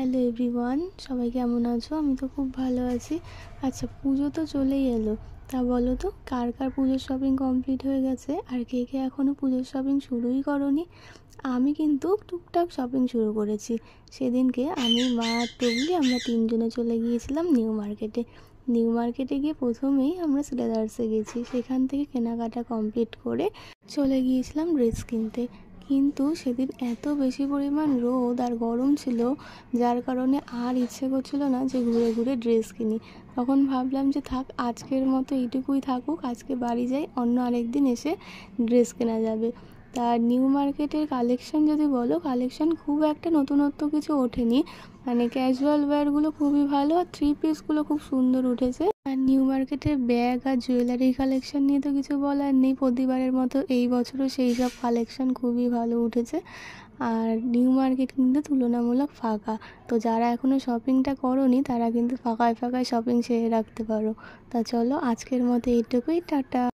Hello everyone, সবাই কেমন আছো? আমি তো খুব ভালো আছি। আচ্ছা, পুজো তো চলেই এলো। তা বলো তো, কার কার পুজোর শপিং কমপ্লিট হয়ে গেছে আর কে কে এখনও পুজোর শপিং শুরুই করনি? আমি কিন্তু টুকটাক শপিং শুরু করেছি। সেদিনকে আমি, মা আর টুবলি আমরা তিনজনে চলে গিয়েছিলাম নিউ মার্কেটে। নিউ মার্কেটে গিয়ে প্রথমেই আমরা সিলেদার্সে গেছি। সেখান থেকে কেনাকাটা কমপ্লিট করে চলে গিয়েছিলাম ড্রেস কিনতে। কিন্তু সেদিন এত বেশি পরিমাণ রোদ আর গরম ছিল, যার কারণে আর ইচ্ছে করছিল না যে ঘুরে ঘুরে ড্রেস কিনি। তখন ভাবলাম যে থাক, আজকের মতো এইটুকুই থাকুক, আজকে বাড়ি যাই, অন্য আরেকদিন এসে ড্রেস কেনা যাবে। তা নিউ মার্কেটের কালেকশন যদি বলো, কালেকশন খুব একটা নতুনত্ব কিছু ওঠেনি। মানে ক্যাজুয়াল ওয়্যারগুলো খুবই ভালো, আর থ্রি পিসগুলো খুব সুন্দর উঠেছে। আর নিউ মার্কেটের ব্যাগ আর জুয়েলারি কালেকশন নিয়ে তো কিছু বলার নেই, প্রতিবারের মতো এই বছরও সেই সব কালেকশন খুবই ভালো উঠেছে। আর নিউ মার্কেট কিন্তু তুলনামূলক ফাঁকা। তো যারা এখনও শপিংটা করোনি তারা কিন্তু ফাঁকায় ফাঁকায় শপিং সেরে রাখতে পারো। তা চলো, আজকের মতো এইটুকুই, টাটা।